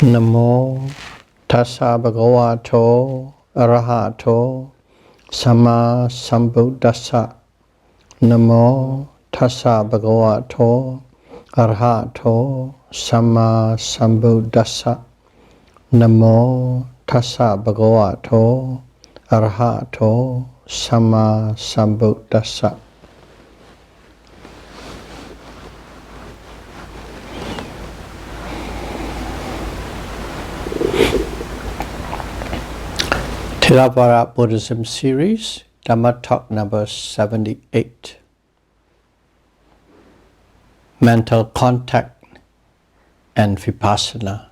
Namo Tassa Bhagavato Arahato Sama Sambuddhassa. Namo Tassa Bhagavato Arahato Sama Sambuddhassa. Namo Tassa Bhagavato Arahato Sama Sambuddhassa. Theravada Buddhism series, Dhamma talk number 78. Mental contact and Vipassana.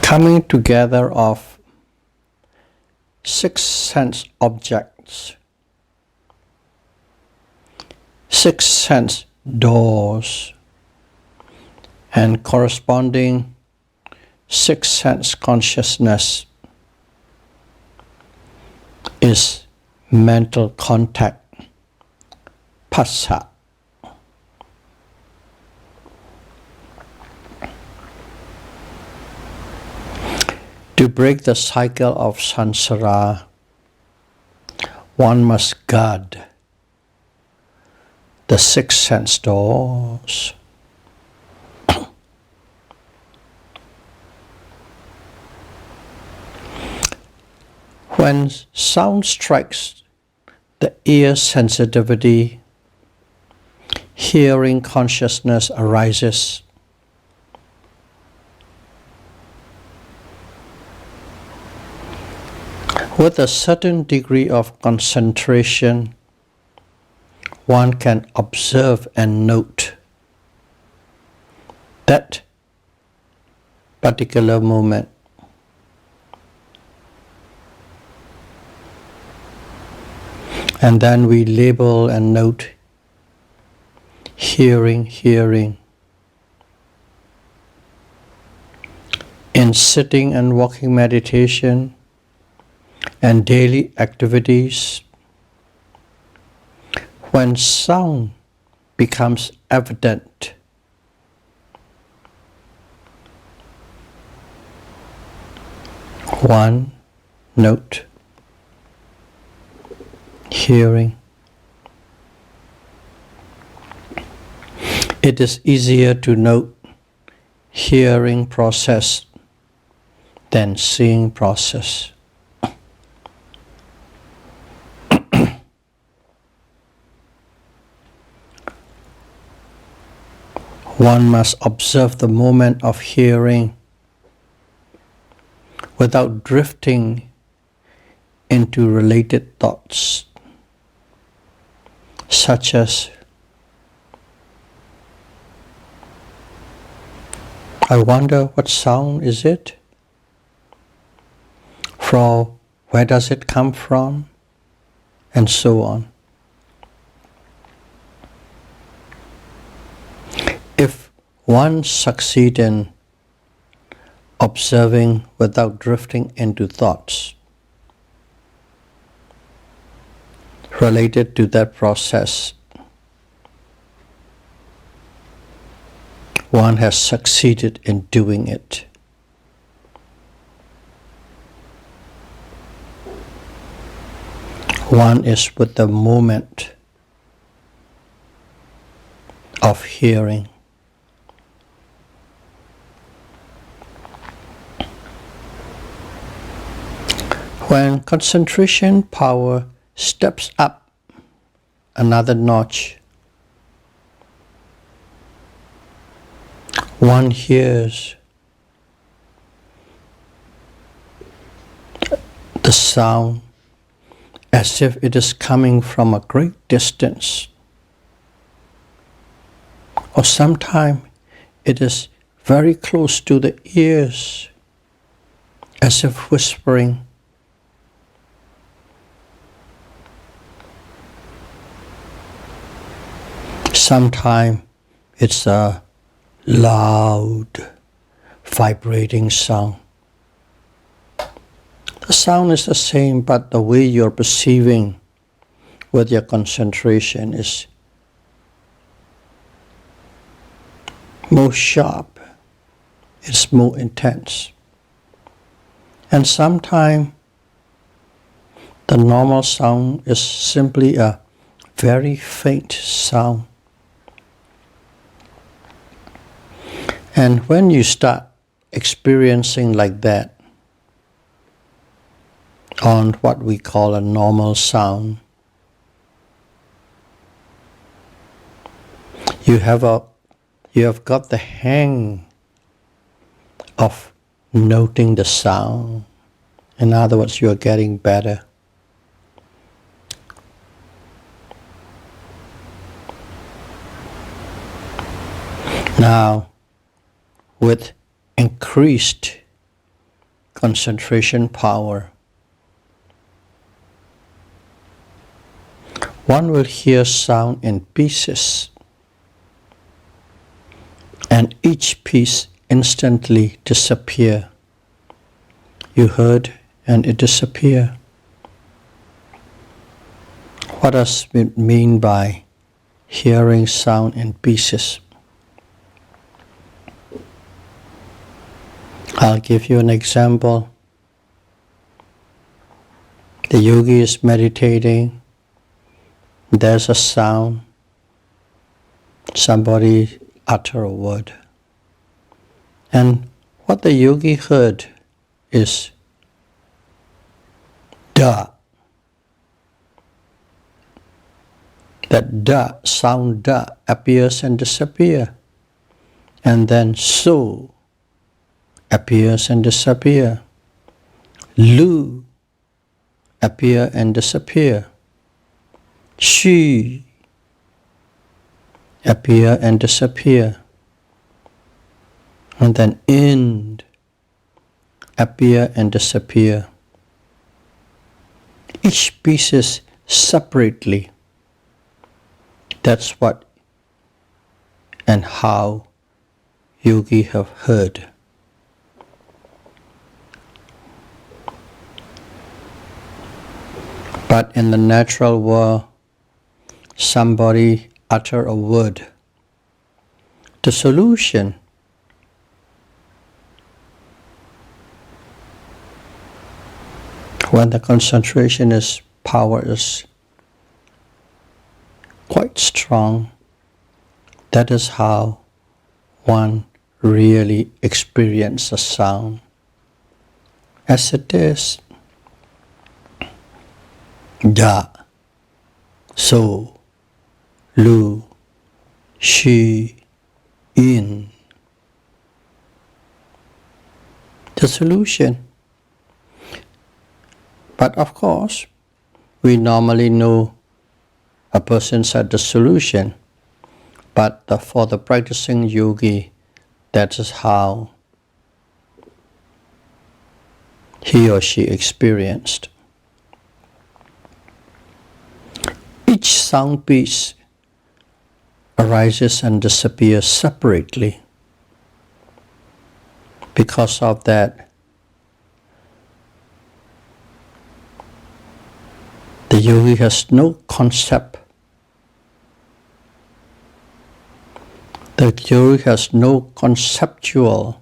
Coming together of 6 sense objects, 6 sense doors, and corresponding 6 sense consciousness is mental contact, Phassa. To break the cycle of samsara, one must guard the 6 sense doors. When sound strikes the ear sensitivity, hearing consciousness arises. With a certain degree of concentration, one can observe and note that particular moment. And then we label and note hearing. In sitting and walking meditation and daily activities, when sound becomes evident, one note hearing. It is easier to note hearing process than seeing process. One must observe the moment of hearing without drifting into related thoughts, such as, I wonder what sound is it? From where does it come from? And so on. If one succeeds in observing without drifting into thoughts related to that process, one has succeeded in doing it. One is with the moment of hearing. When concentration power steps up another notch, one hears the sound as if it is coming from a great distance, or sometimes it is very close to the ears, as if whispering. Sometimes it's a loud, vibrating sound. The sound is the same, but the way you're perceiving with your concentration is more sharp, it's more intense. And sometimes the normal sound is simply a very faint sound. And when you start experiencing like that on what we call a normal sound, you have got the hang of noting the sound. In other words, you are getting better. Now, with increased concentration power, one will hear sound in pieces, and each piece instantly disappear. You heard and it disappear. What does it mean by hearing sound in pieces? I'll give you an example. The yogi is meditating. There's a sound. Somebody utter a word. And what the yogi heard is da. That da, sound da, appears and disappears. And then so appears and disappears. Lu appear and disappear. Shi appear and disappear. And then ind appear and disappear. Each piece separately. That's what and how yogi have heard. But in the natural world, somebody utter a word. The solution when the concentration power is quite strong, that is how one really experiences the sound as it is. Da, so, lu, shi, in. The solution. But of course, we normally know a person said the solution, but for the practicing yogi, that is how he or she experienced. Each sound piece arises and disappears separately. Because of that, the yogi has no concept. The yogi has no conceptual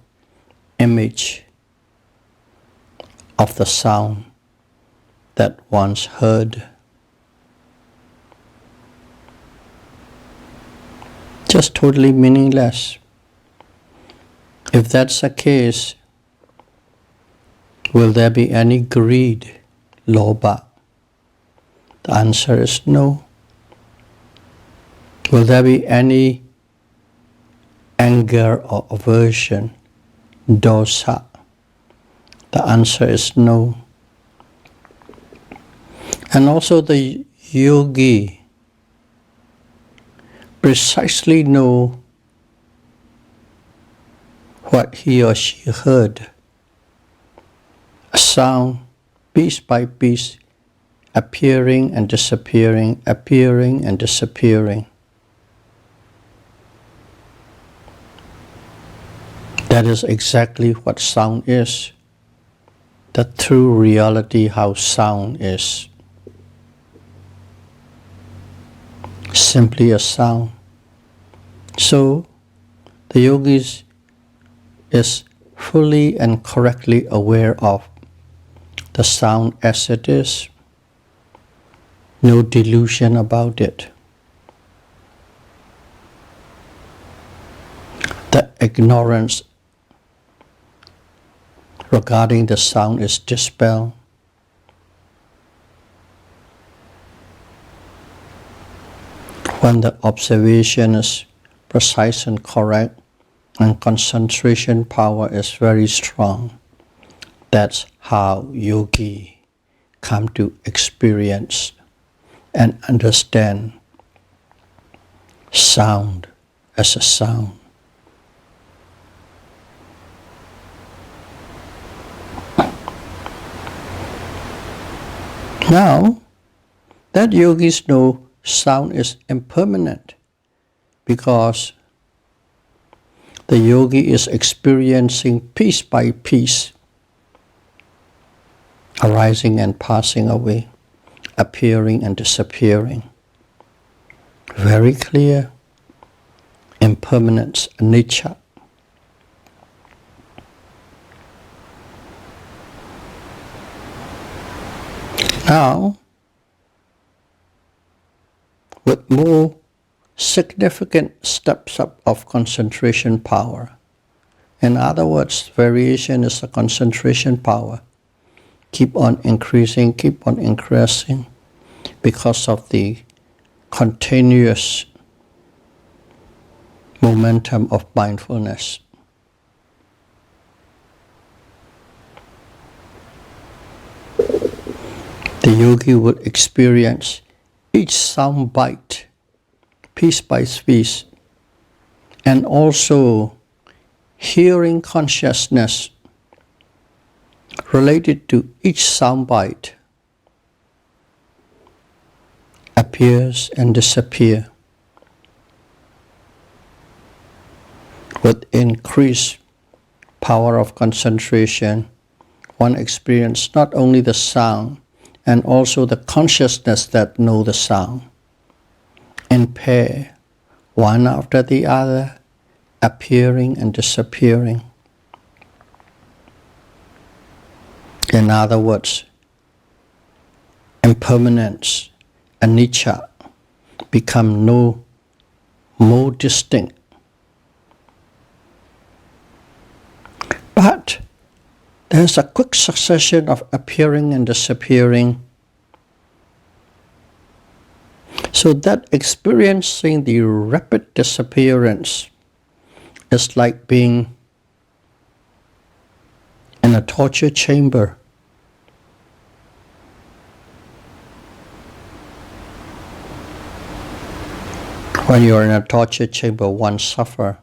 image of the sound that once heard. Just totally meaningless. If that's the case, will there be any greed, lobha? The answer is no. Will there be any anger or aversion, dosa? The answer is no. And also the yogi precisely know what he or she heard. A sound, piece by piece, appearing and disappearing, appearing and disappearing. That is exactly what sound is. The true reality how sound is. Simply a sound. So, the yogis is fully and correctly aware of the sound as it is. No delusion about it. The ignorance regarding the sound is dispelled. When the observation is precise and correct, and concentration power is very strong, that's how yogi come to experience and understand sound as a sound. Now, that yogis know sound is impermanent because the yogi is experiencing piece by piece, arising and passing away, appearing and disappearing. Very clear impermanence, nature. Now, with more significant steps up of concentration power, in other words, variation is the concentration power, keep on increasing because of the continuous momentum of mindfulness. The yogi will experience each sound bite, piece by piece, and also hearing consciousness related to each sound bite appears and disappears. With increased power of concentration, one experiences not only the sound, and also the consciousness that know the sound, in pair, one after the other, appearing and disappearing. In other words, impermanence, anicca, become no more distinct. But there's a quick succession of appearing and disappearing, so that experiencing the rapid disappearance is like being in a torture chamber. When you're in a torture chamber, one suffers.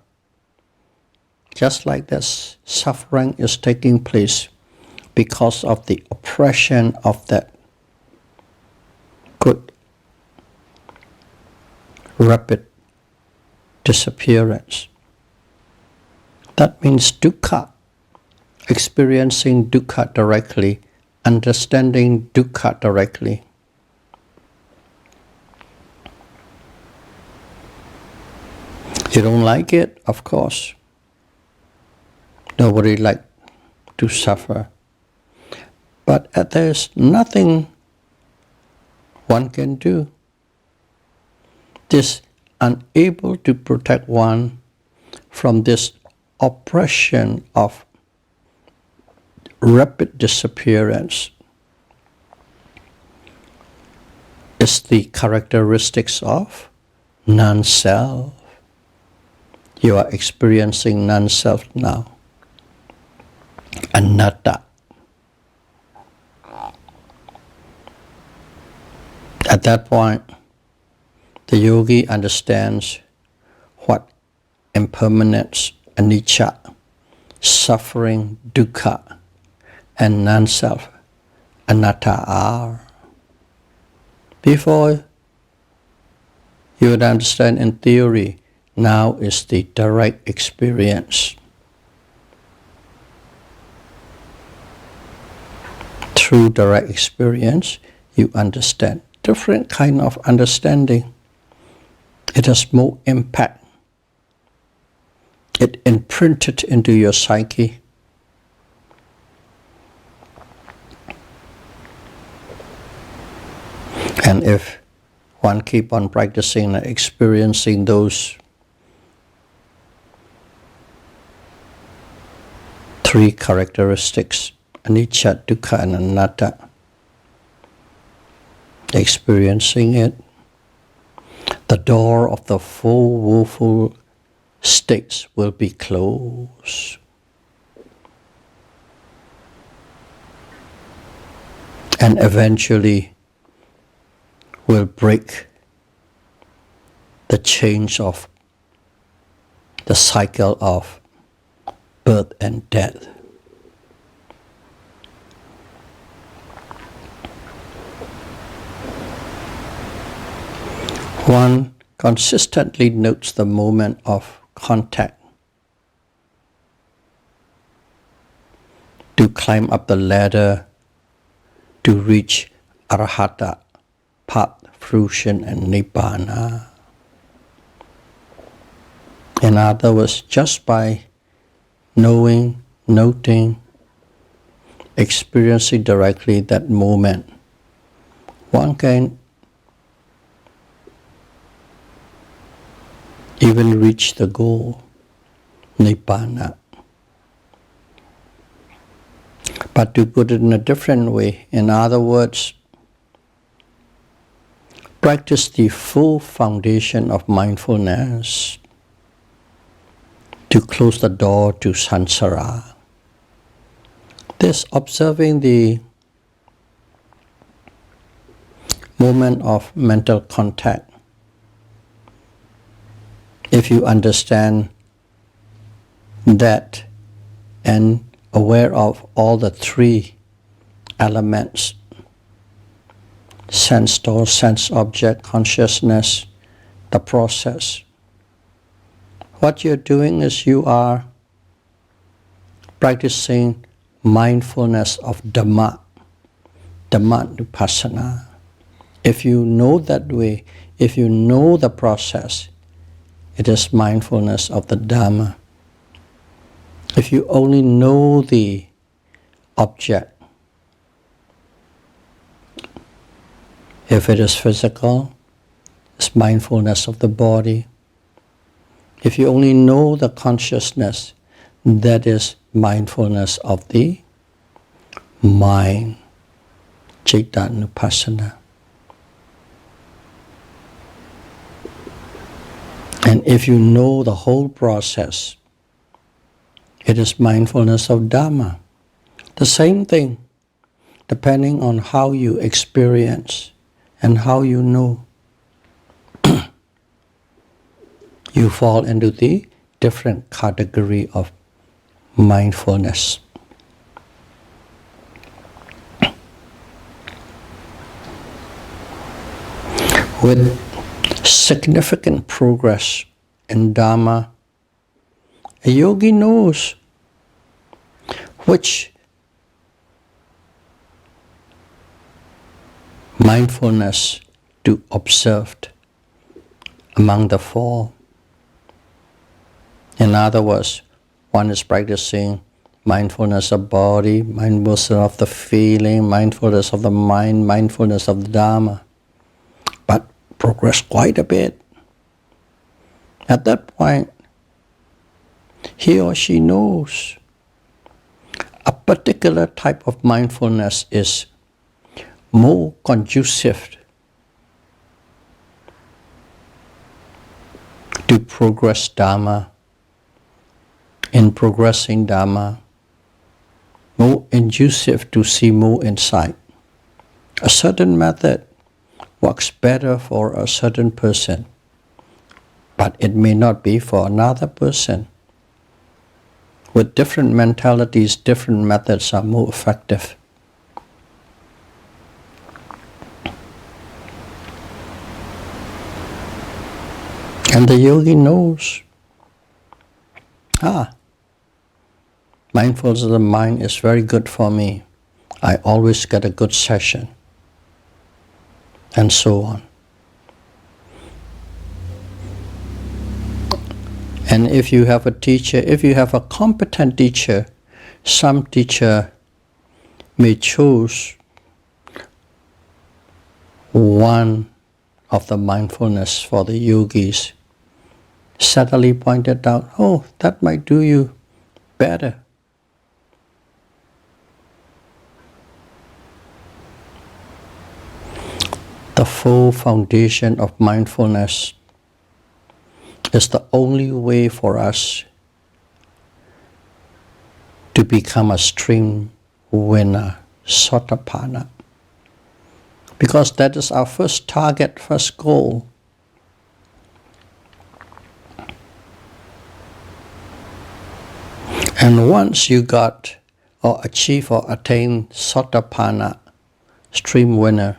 Just like this, suffering is taking place because of the oppression of that good, rapid disappearance. That means dukkha, experiencing dukkha directly, understanding dukkha directly. You don't like it, of course. Nobody likes to suffer. But there's nothing one can do. This unable to protect one from this oppression of rapid disappearance is the characteristics of non-self. You are experiencing non-self now. Anatta. At that point, the yogi understands what impermanence, anicca, suffering, dukkha, and non-self, anatta are. Before you would understand in theory, now is the direct experience. through direct experience, you understand. Different kind of understanding. It has more impact. It imprinted into your psyche. And if one keep on practicing and experiencing those three characteristics, anicca, dukkha, and anatta, experiencing it, the door of the four woeful states will be closed. And eventually will break the chains of the cycle of birth and death. One consistently notes the moment of contact to climb up the ladder to reach arahata, path, fruition, and nibbana. In other words, just by knowing, noting, experiencing directly that moment, one can even reach the goal, nibbana. But to put it in a different way, in other words, practice the full foundation of mindfulness to close the door to samsara. This observing the moment of mental contact. If you understand that and aware of all the three elements, sense door, sense object, consciousness, the process, what you're doing is you are practicing mindfulness of Dhamma, Vipassana. If you know that way, if you know the process, it is mindfulness of the Dhamma. If you only know the object, if it is physical, it's mindfulness of the body. If you only know the consciousness, that is mindfulness of the mind, Cittanupassana. And if you know the whole process, it is mindfulness of Dhamma. The same thing, depending on how you experience and how you know. You fall into the different category of mindfulness. With significant progress in Dhamma, a yogi knows which mindfulness to observe among the four. In other words, one is practicing mindfulness of body, mindfulness of the feeling, mindfulness of the mind, mindfulness of the Dhamma, but progress quite a bit. At that point, he or she knows a particular type of mindfulness is more conducive to progress Dhamma. In progressing Dhamma, more inducive to see more insight. A certain method works better for a certain person, but it may not be for another person. With different mentalities, different methods are more effective. And the yogi knows, mindfulness of the mind is very good for me. I always get a good session, and so on. And if you have a teacher, if you have a competent teacher, some teacher may choose one of the mindfulness for the yogis, subtly pointed out, oh, that might do you better. The full foundation of mindfulness is the only way for us to become a stream winner, Satipatthana. Because that is our first target, first goal. And once you got or achieve or attain Satipatthana, stream winner,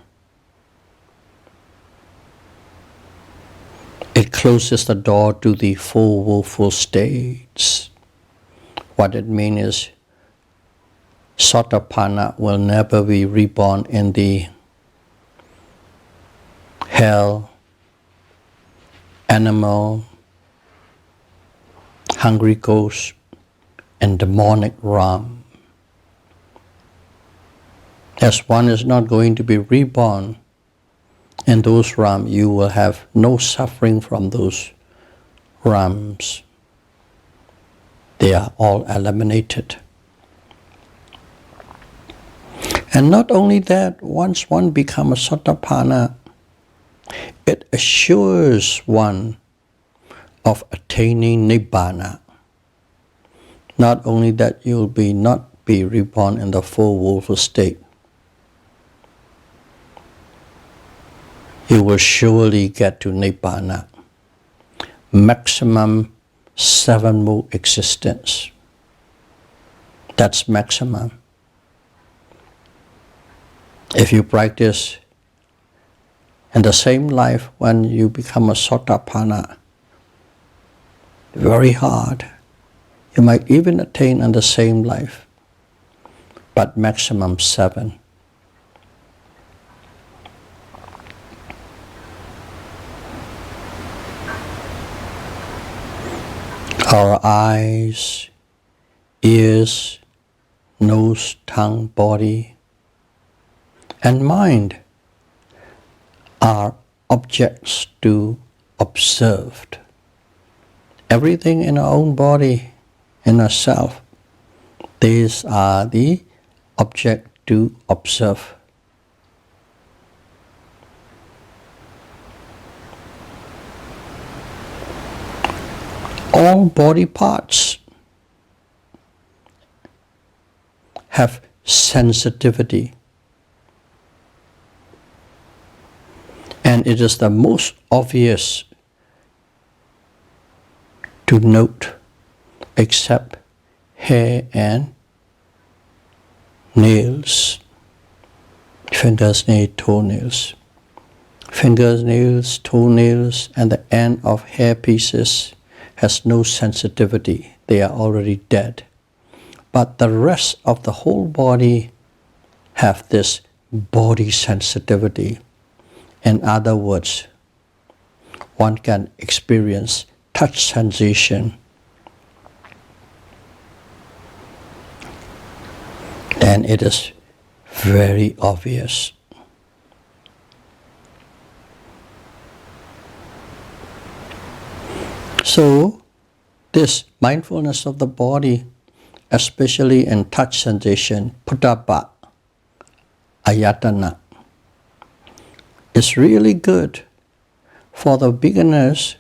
it closes the door to the full willful states. What it means is Satipatthana will never be reborn in the hell, animal, hungry ghost, and demonic realm. As one is not going to be reborn in those realms, you will have no suffering from those realms. They are all eliminated. And not only that, once one becomes a Satipatthana, it assures one of attaining Nibbana. Not only that, you'll not be reborn in the full willful state, you will surely get to Nibbana, maximum 7-mode existence. That's maximum. If you practice in the same life when you become a Satipatthana, very hard. You might even attain in the same life, but maximum 7. Our eyes, ears, nose, tongue, body, and mind are objects to observe. Everything in our own body, in ourselves, these are the object to observe. All body parts have sensitivity, and it is the most obvious to note, except hair and nails, fingers, nails, toenails. Fingers, nails, toenails, and the end of hair pieces has no sensitivity. They are already dead. But the rest of the whole body have this body sensitivity. In other words, one can experience touch sensation. And it is very obvious. So, this mindfulness of the body, especially in touch sensation, putabba, ayatana, is really good for the beginners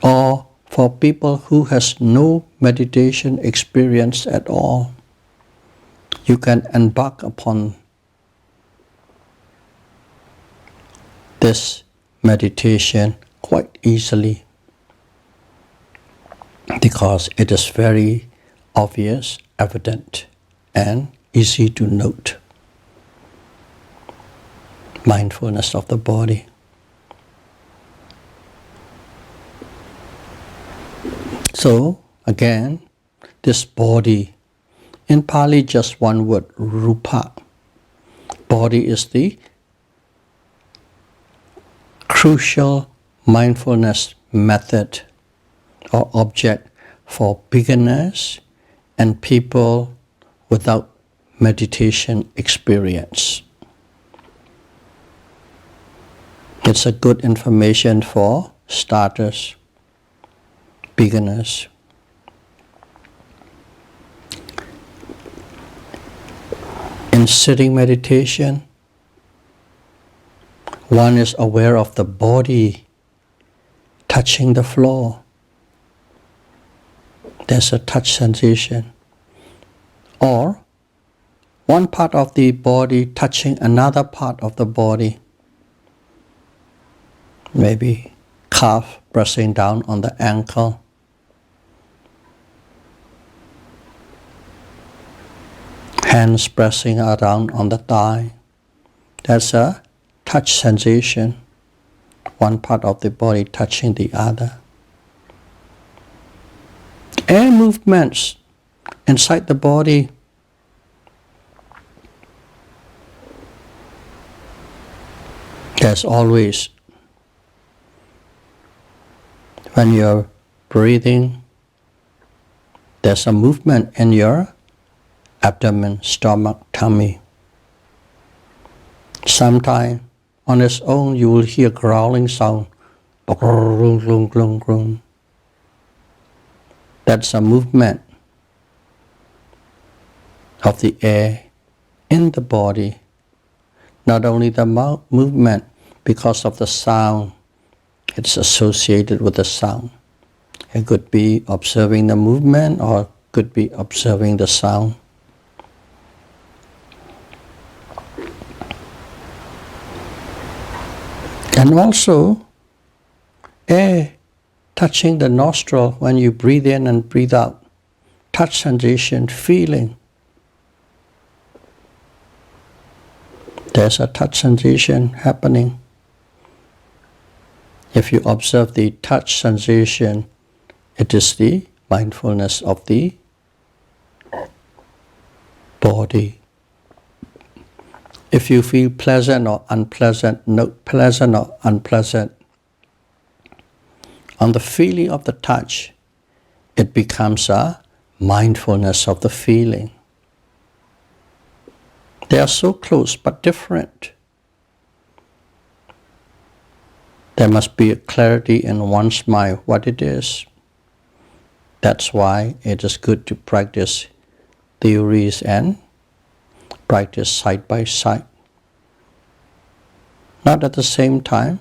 or for people who has no meditation experience at all. You can embark upon this meditation quite easily because it is very obvious, evident, and easy to note. Mindfulness of the body. So, again, this body In Pali, just one word, rupa. Body is the crucial mindfulness method or object for beginners and people without meditation experience. It's a good information for starters, beginners. In sitting meditation, one is aware of the body touching the floor. There's a touch sensation. Or one part of the body touching another part of the body. Maybe calf pressing down on the ankle. Hands pressing around on the thigh. That's a touch sensation. One part of the body touching the other. Air movements inside the body. There's always, when you're breathing, there's a movement in your abdomen, stomach, tummy. Sometimes on its own you will hear growling sound. That's a movement of the air in the body. Not only the movement, because of the sound, it's associated with the sound. It could be observing the movement or could be observing the sound. And also, air touching the nostril when you breathe in and breathe out. Touch sensation, feeling. There's a touch sensation happening. If you observe the touch sensation, it is the mindfulness of the body. If you feel pleasant or unpleasant, note pleasant or unpleasant. On the feeling of the touch, it becomes a mindfulness of the feeling. They are so close but different. There must be a clarity in one's mind what it is. That's why it is good to practice theories and practice side by side. Not at the same time.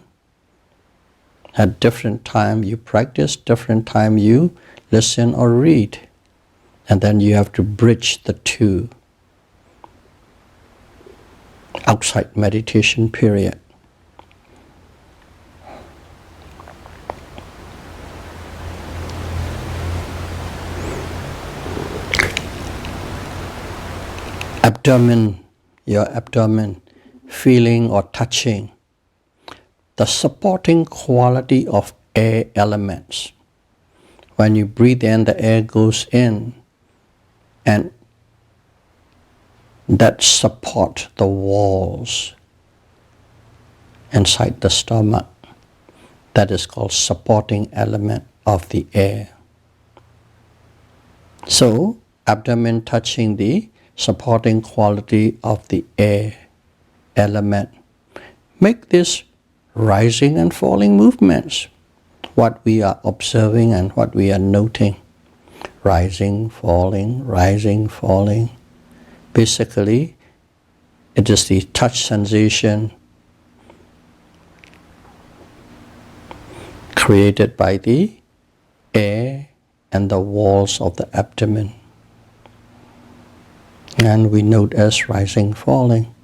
At different time you practice, different time you listen or read. And then you have to bridge the two. Outside meditation period. Abdomen, your abdomen, feeling or touching. The supporting quality of air elements. When you breathe in, the air goes in and that support the walls inside the stomach. That is called supporting element of the air. So, abdomen touching the supporting quality of the air element. Make this rising and falling movements. What we are observing and what we are noting. Rising, falling, rising, falling. Basically, it is the touch sensation created by the air and the walls of the abdomen. And we note as rising, falling.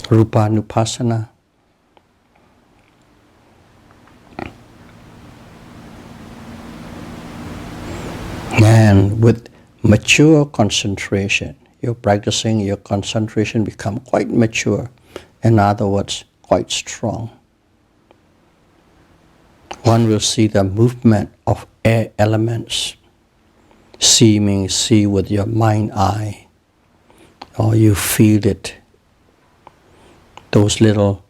Rupanupassana. And with mature concentration, you're practicing, your concentration become quite mature. In other words, quite strong. One will see the movement of air elements See means see with your mind eye, or you feel it. Those little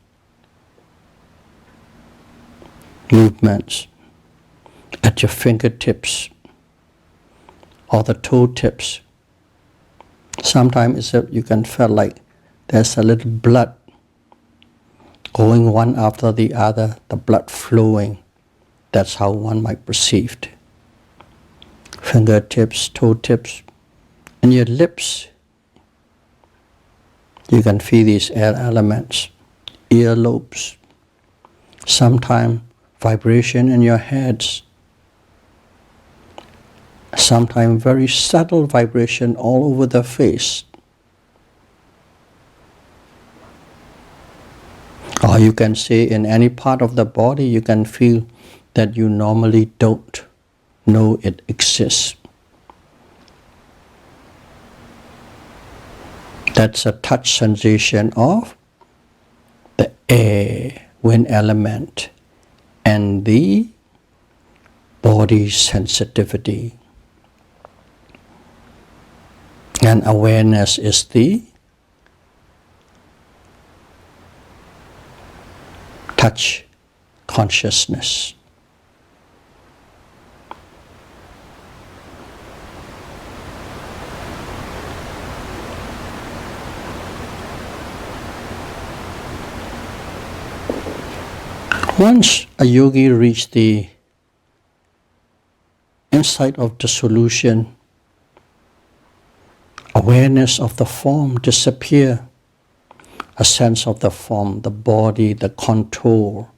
movements at your fingertips or the toe tips. Sometimes you can feel like there's a little blood going one after the other, the blood flowing. That's how one might perceive it. Fingertips, toe tips, and your lips. You can feel these air elements, earlobes, sometimes vibration in your heads, sometimes very subtle vibration all over the face. Or you can say in any part of the body you can feel that you normally don't know it exists. That's a touch sensation of the air, wind element, and the body sensitivity. And awareness is the touch consciousness. Once a yogi reached the insight of the solution, awareness of the form disappear. A sense of the form, the body, the contour,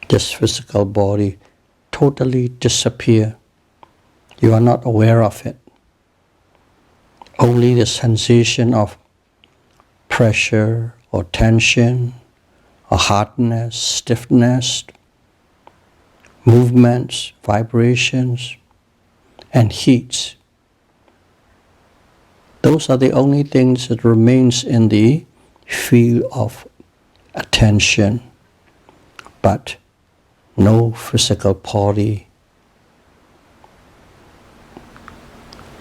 this physical body totally disappear. You are not aware of it. Only the sensation of pressure or tension or hardness, stiffness, movements, vibrations, and heats. Those are the only things that remains in the field of attention, but no physical body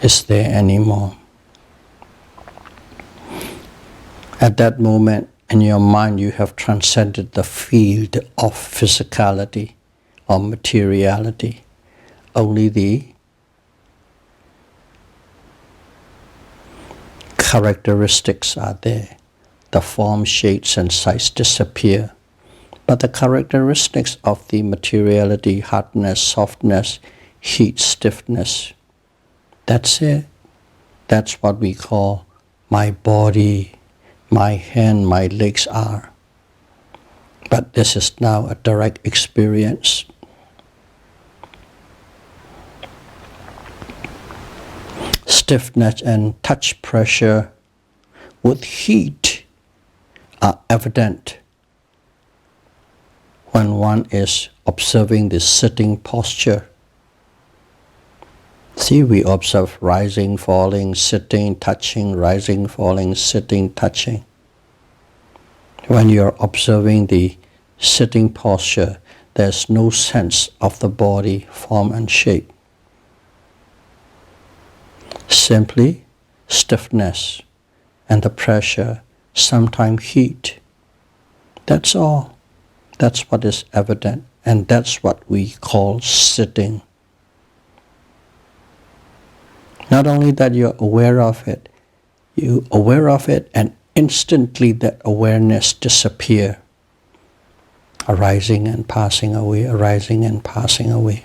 is there anymore. At that moment, in your mind, you have transcended the field of physicality or materiality. Only the characteristics are there. The form, shapes, and size disappear. But the characteristics of the materiality, hardness, softness, heat, stiffness, that's it. That's what we call my body, my hand, my legs are. But this is now a direct experience. Stiffness and touch pressure with heat are evident when one is observing the sitting posture. See, we observe rising, falling, sitting, touching, rising, falling, sitting, touching. When you're observing the sitting posture, there's no sense of the body, form, and shape. Simply stiffness and the pressure, sometimes heat. That's all. That's what is evident, and that's what we call sitting. Not only that you're aware of it, you're aware of it and instantly that awareness disappears, arising and passing away, arising and passing away.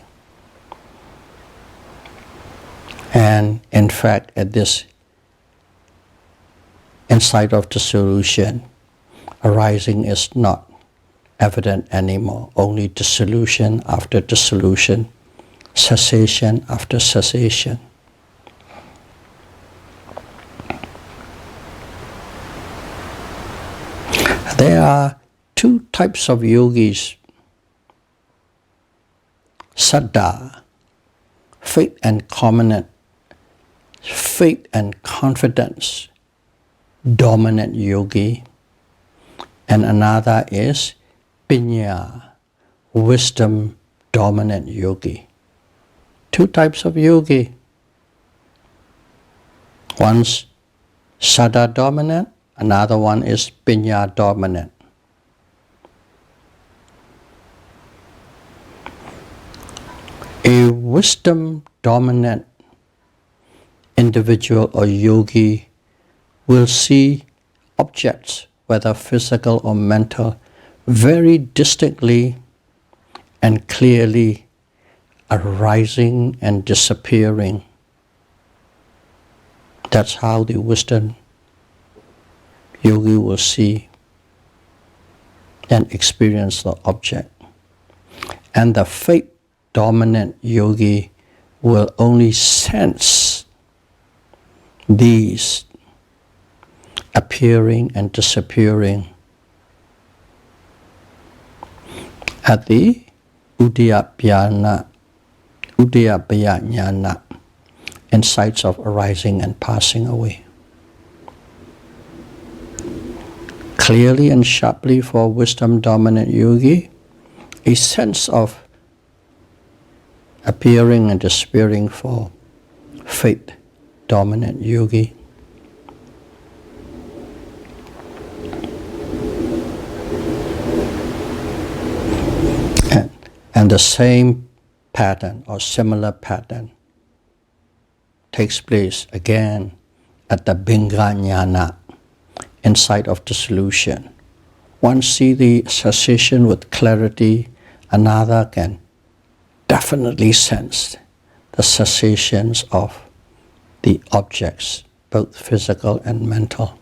And in fact, at this insight of the solution, arising is not evident anymore, only dissolution after dissolution, cessation after cessation. There are two types of yogis. Saddha, faith and confidence, dominant yogi. And another is Pinya, wisdom, dominant yogi. two types of yogi. One's Saddha dominant, another one is Pinya dominant. A wisdom dominant individual or yogi will see objects, whether physical or mental, very distinctly and clearly arising and disappearing. That's how the wisdom yogi will see and experience the object. And the faith dominant yogi will only sense these appearing and disappearing at the Udayabayana jnana, insights of arising and passing away. Clearly and sharply for wisdom dominant yogi, a sense of appearing and disappearing for faith dominant yogi. And the same pattern or similar pattern takes place again at the Bhinga jnana, insight of dissolution. One sees the cessation with clarity, another can definitely sense the cessations of the objects, both physical and mental.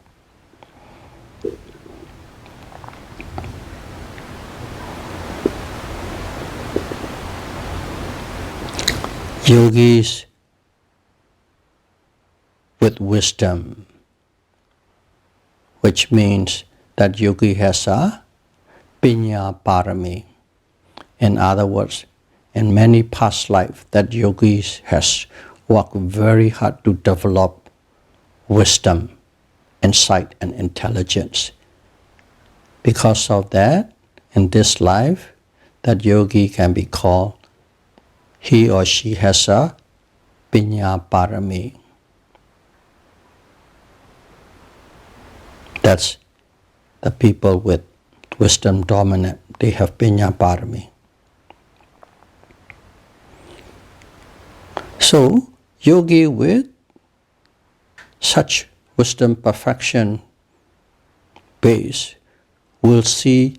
Yogis with wisdom, which means that yogi has a pinya parami. In other words, in many past lives, that yogis has worked very hard to develop wisdom, insight, and intelligence. Because of that, in this life, that yogi can be called, he or she has a pinya parami. That's the people with wisdom dominant. They have pinya parami. So, yogi with such wisdom perfection base will see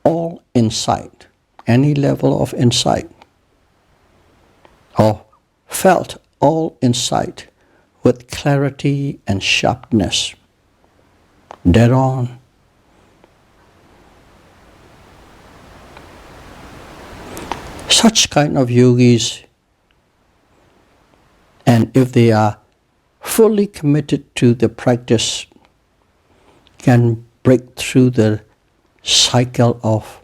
all insight, any level of insight, or felt all insight with clarity and sharpness, dead on. Such kind of yogis, and if they are fully committed to the practice, can break through the cycle of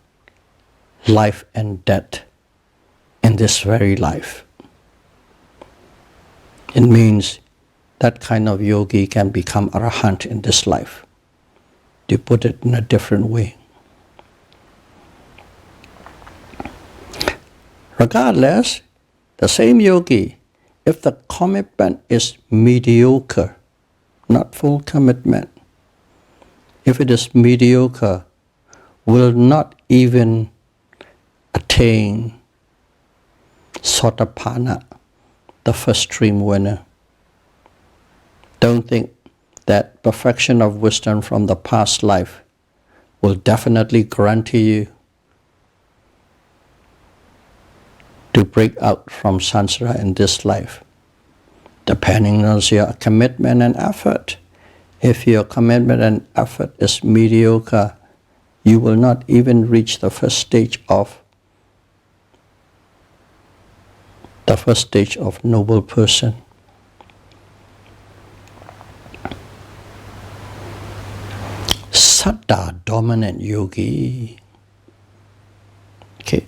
life and death in this very life. It means that kind of yogi can become arahant in this life, to put it in a different way. Regardless, the same yogi, if the commitment is mediocre, not full commitment, if it is mediocre, will not even attain Satipatthana, the first stream winner. Don't think that perfection of wisdom from the past life will definitely guarantee you to break out from samsara in this life, depending on your commitment and effort. If your commitment and effort is mediocre, you will not even reach the first stage of noble person. Saddha dominant yogi. Okay.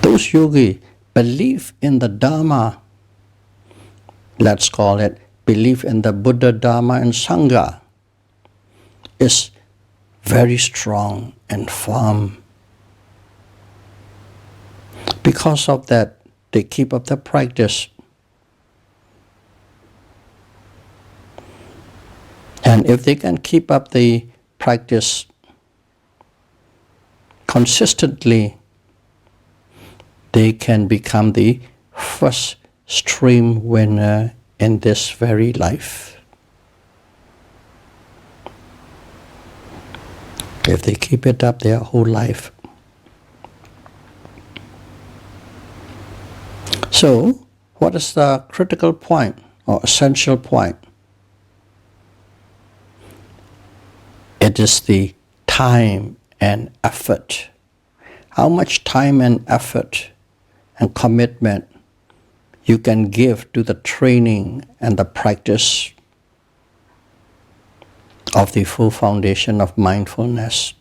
Those yogi believe in the Dharma, let's call it belief in the Buddha, Dharma, and Sangha, is very strong and firm. Because of that, they keep up the practice. And if they can keep up the practice consistently, they can become the first stream winner in this very life. If they keep it up their whole life. So, what is the critical point or essential point? It is the time and effort. How much time and effort and commitment you can give to the training and the practice of the full foundation of mindfulness,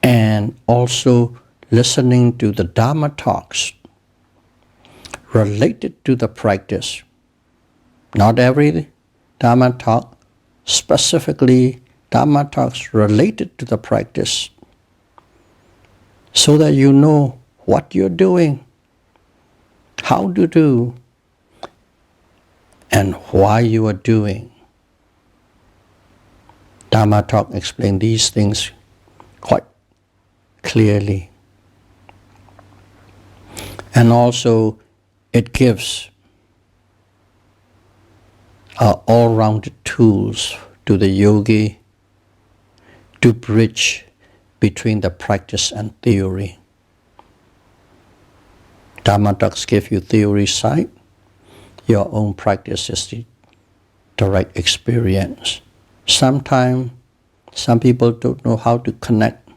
and also listening to the Dharma talks related to the practice. Not every Dharma talk, specifically Dharma talks related to the practice, so that you know what you're doing, how to do, and why you are doing. Dharma talk explain these things quite clearly. And also it gives all-rounded tools to the yogi to bridge between the practice and theory. Dharma talks give you theory side, your own practice is the direct experience. Sometimes some people don't know how to connect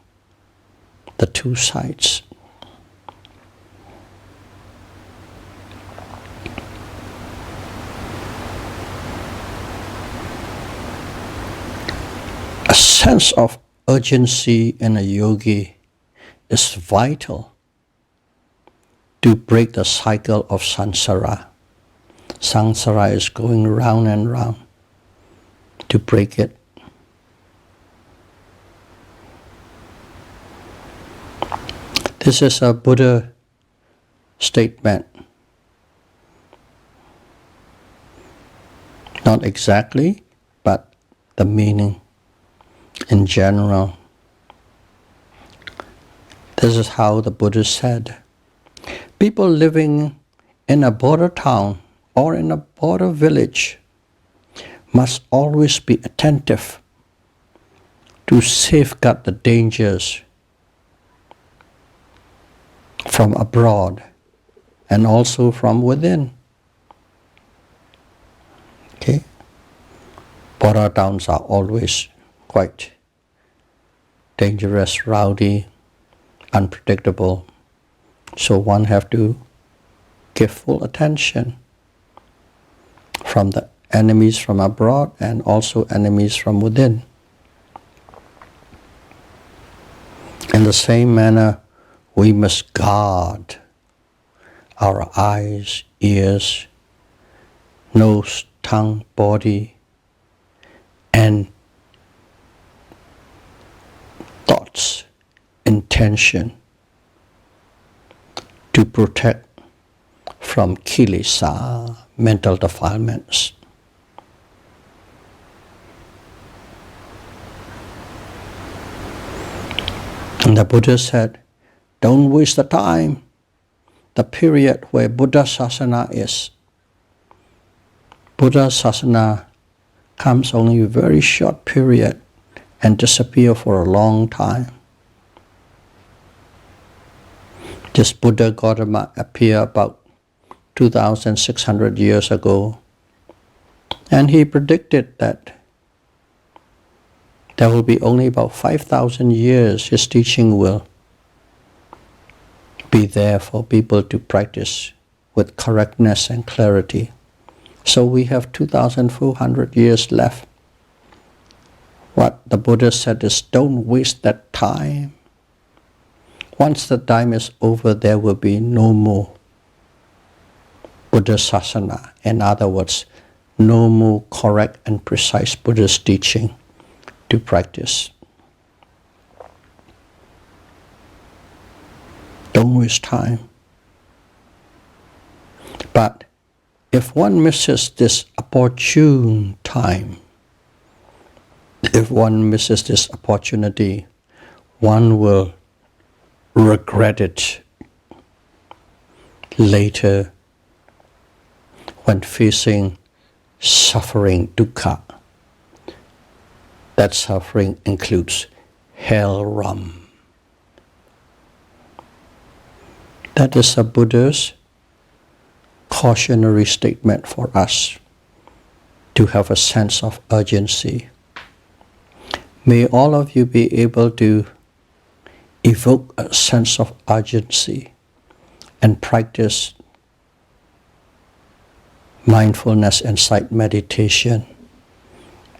the two sides. A sense of urgency in a yogi is vital to break the cycle of samsara. Samsara is going round and round. To break it. This is a Buddha statement. Not exactly, but the meaning in general. This is how the Buddha said. People living in a border town or in a border village must always be attentive to safeguard the dangers from abroad and also from within. Okay? Border towns are always quite dangerous, rowdy, unpredictable. So one have to give full attention from the enemies from abroad and also enemies from within. In the same manner, we must guard our eyes, ears, nose, tongue, body, and thoughts, intention to protect from kilesa, mental defilements. And the Buddha said, don't waste the time, the period where Buddha Sasana is. Buddha Sasana comes only a very short period and disappear for a long time. This Buddha Gautama appeared about 2,600 years ago, and he predicted that there will be only about 5,000 years his teaching will be there for people to practice with correctness and clarity. So we have 2,400 years left. What the Buddha said is, don't waste that time. Once the time is over, there will be no more Buddha Sasana. In other words, no more correct and precise Buddhist teaching to practice. Don't waste time. But if one misses this opportune time, if one misses this opportunity, one will regret it later when facing suffering, dukkha. That suffering includes hell realm. That is a Buddha's cautionary statement for us to have a sense of urgency. May all of you be able to evoke a sense of urgency and practice mindfulness and sight meditation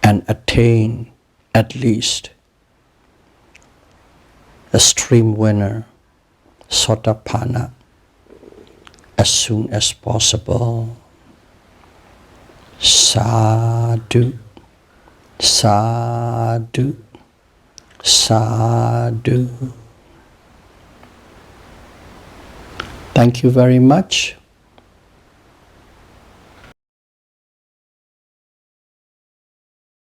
and attain at least a stream winner, Satipatthana, as soon as possible. Sadhu, sadhu, sadhu. Thank you very much.